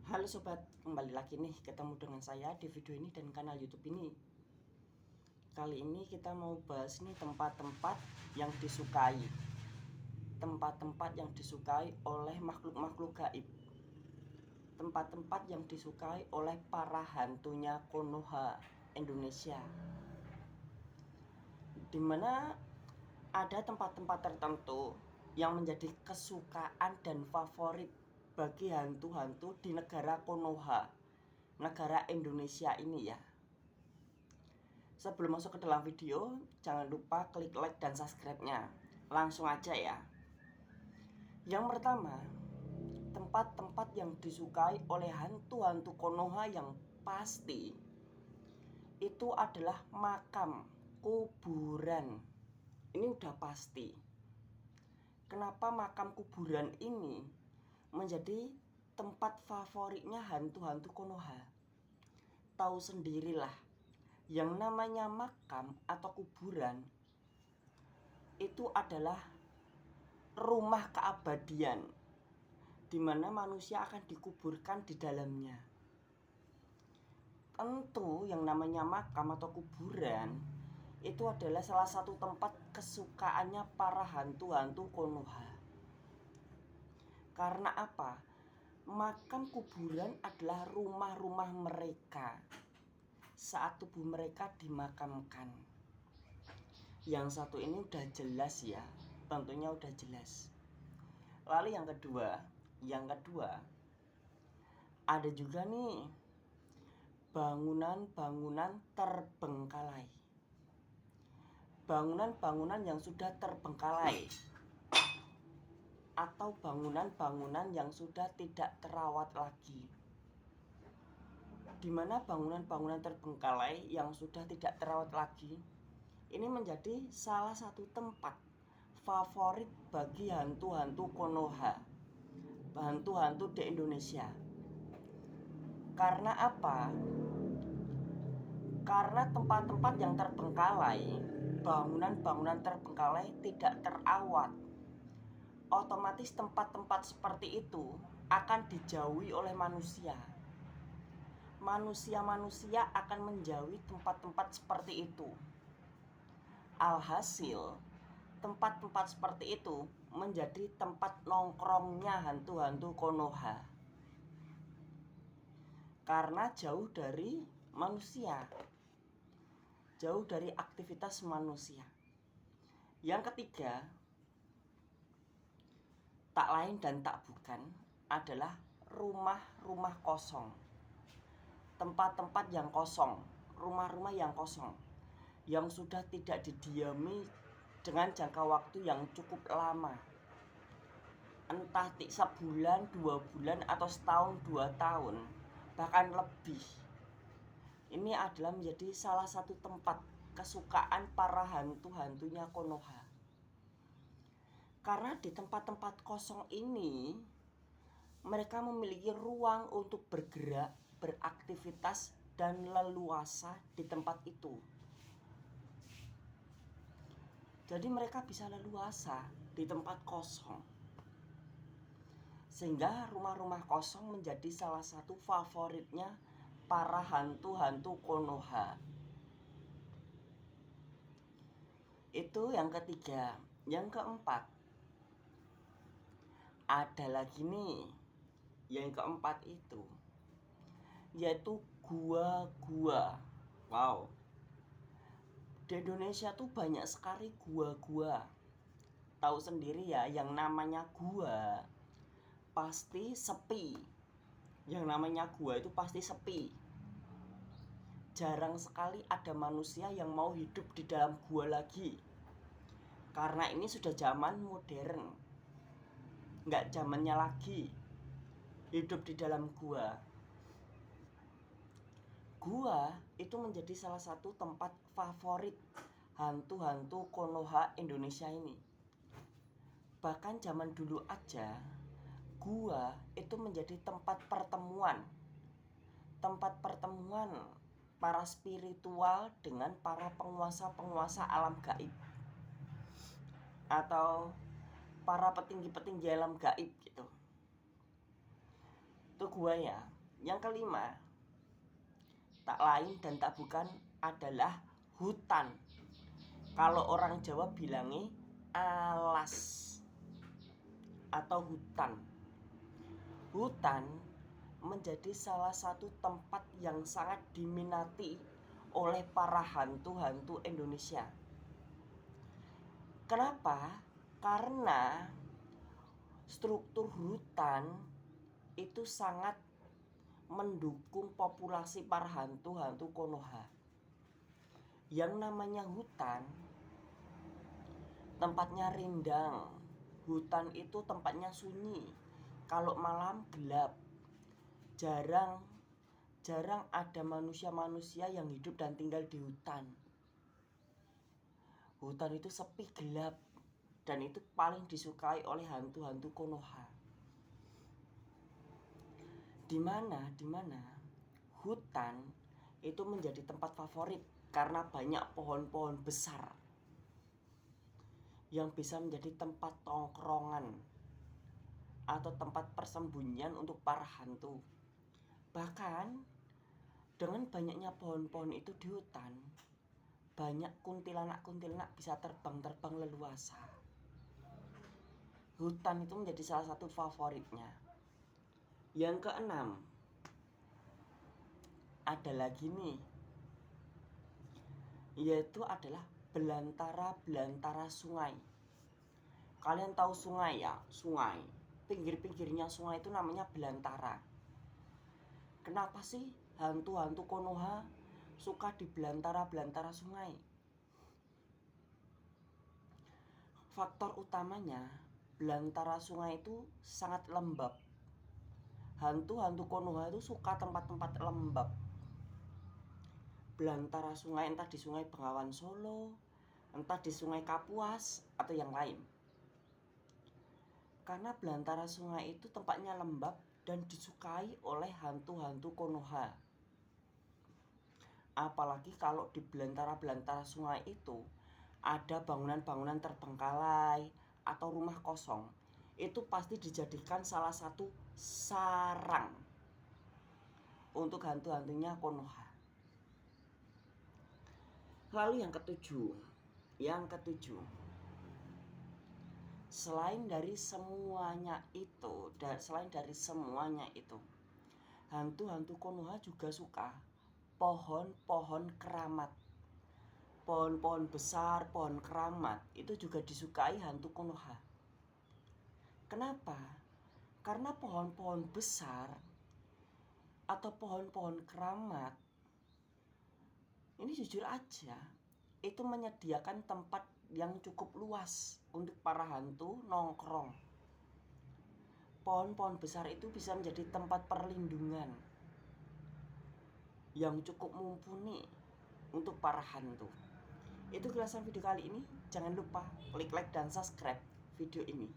Halo sobat, kembali lagi nih ketemu dengan saya di video ini dan kanal YouTube ini. Kali ini kita mau bahas nih tempat-tempat yang disukai. Tempat-tempat yang disukai oleh makhluk-makhluk gaib. Tempat-tempat yang disukai oleh para hantunya Konoha, Indonesia. Dimana ada tempat-tempat tertentu yang menjadi kesukaan dan favorit bagi hantu-hantu di negara Konoha, negara Indonesia ini ya. Sebelum masuk ke dalam video, jangan lupa klik like dan subscribe-nya. Langsung aja ya. Yang pertama, tempat-tempat yang disukai oleh hantu-hantu Konoha yang pasti itu adalah makam, kuburan. Ini udah pasti. Kenapa makam kuburan ini menjadi tempat favoritnya hantu-hantu Konoha? Tahu sendirilah, yang namanya makam atau kuburan itu adalah rumah keabadian, di mana manusia akan dikuburkan di dalamnya. Tentu yang namanya makam atau kuburan itu adalah salah satu tempat kesukaannya para hantu-hantu Konoha. Karena apa? Makam kuburan adalah rumah-rumah mereka saat tubuh mereka dimakamkan. Yang satu ini udah jelas ya, tentunya udah jelas. Lalu yang kedua ada juga nih bangunan-bangunan terbengkalai. Bangunan-bangunan yang sudah terbengkalai atau bangunan-bangunan yang sudah tidak terawat lagi. Di mana bangunan-bangunan terbengkalai yang sudah tidak terawat lagi ini menjadi salah satu tempat favorit bagi hantu-hantu Konoha, hantu-hantu di Indonesia. Karena apa? Karena tempat-tempat yang terbengkalai, bangunan-bangunan terbengkalai tidak terawat, otomatis tempat-tempat seperti itu akan dijauhi oleh manusia. Manusia akan menjauhi tempat-tempat seperti itu. Alhasil, tempat-tempat seperti itu menjadi tempat nongkrongnya hantu-hantu Konoha. Karena jauh dari manusia, jauh dari aktivitas manusia. Yang ketiga, tak lain dan tak bukan adalah rumah-rumah kosong. Tempat-tempat yang kosong, rumah-rumah yang kosong, yang sudah tidak didiami dengan jangka waktu yang cukup lama. Entah sebulan, 2 bulan, atau setahun, 2 tahun, bahkan lebih. Ini adalah menjadi salah satu tempat kesukaan para hantu-hantunya Konoha. Karena di tempat-tempat kosong ini mereka memiliki ruang untuk bergerak, beraktivitas, dan leluasa di tempat itu. Jadi mereka bisa leluasa di tempat kosong. Sehingga rumah-rumah kosong menjadi salah satu favoritnya para hantu-hantu Konoha. Itu yang ketiga. Yang keempat, ada lagi nih. Yang keempat itu yaitu gua-gua. Wow, di Indonesia tuh banyak sekali gua-gua. Tahu sendiri ya, yang namanya gua pasti sepi. Yang namanya gua itu pasti sepi. Jarang sekali ada manusia yang mau hidup di dalam gua lagi. Karena ini sudah zaman modern, nggak zamannya lagi hidup di dalam gua. Gua itu menjadi salah satu tempat favorit hantu-hantu Konoha Indonesia ini. Bahkan zaman dulu aja, gua itu menjadi tempat pertemuan para spiritual dengan para penguasa-penguasa alam gaib atau para petinggi-petinggi alam gaib gitu. Itu gua ya. Yang kelima, tak lain dan tak bukan adalah hutan. Kalau orang Jawa bilangnya alas atau hutan. Hutan menjadi salah satu tempat yang sangat diminati oleh para hantu-hantu Indonesia. Kenapa? Karena struktur hutan itu sangat mendukung populasi para hantu-hantu Konoha. Yang namanya hutan, tempatnya rindang. Hutan itu tempatnya sunyi. Kalau malam gelap. Jarang ada manusia-manusia yang hidup dan tinggal di hutan. Hutan itu sepi, gelap, dan itu paling disukai oleh hantu-hantu Konoha. Di mana hutan itu menjadi tempat favorit karena banyak pohon-pohon besar yang bisa menjadi tempat tongkrongan atau tempat persembunyian untuk para hantu. Bahkan dengan banyaknya pohon-pohon itu di hutan, banyak kuntilanak-kuntilanak bisa terbang leluasa. Hutan itu menjadi salah satu favoritnya. Yang keenam, ada lagi nih, yaitu adalah belantara sungai. Kalian tahu sungai ya? Sungai. Pinggir-pinggirnya sungai itu namanya belantara. Kenapa sih hantu-hantu Konoha suka di belantara sungai? Faktor utamanya, belantara sungai itu sangat lembab. Hantu-hantu Konoha itu suka tempat-tempat lembab. Belantara sungai, entah di Sungai Bengawan Solo, entah di Sungai Kapuas, atau yang lain. Karena belantara sungai itu tempatnya lembab dan disukai oleh hantu-hantu Konoha. Apalagi kalau di belantara sungai itu ada bangunan-bangunan terbengkalai atau rumah kosong. Itu pasti dijadikan salah satu sarang untuk hantu-hantunya Konoha. Lalu yang ketujuh, selain dari semuanya itu, hantu-hantu Konoha juga suka pohon-pohon keramat. Pohon-pohon besar, pohon keramat itu juga disukai hantu Konoha. Kenapa? Karena pohon-pohon besar atau pohon-pohon keramat ini jujur aja itu menyediakan tempat yang cukup luas untuk para hantu nongkrong. Pohon-pohon besar itu bisa menjadi tempat perlindungan yang cukup mumpuni untuk para hantu. Itu ulasan video kali ini. Jangan lupa klik like dan subscribe video ini.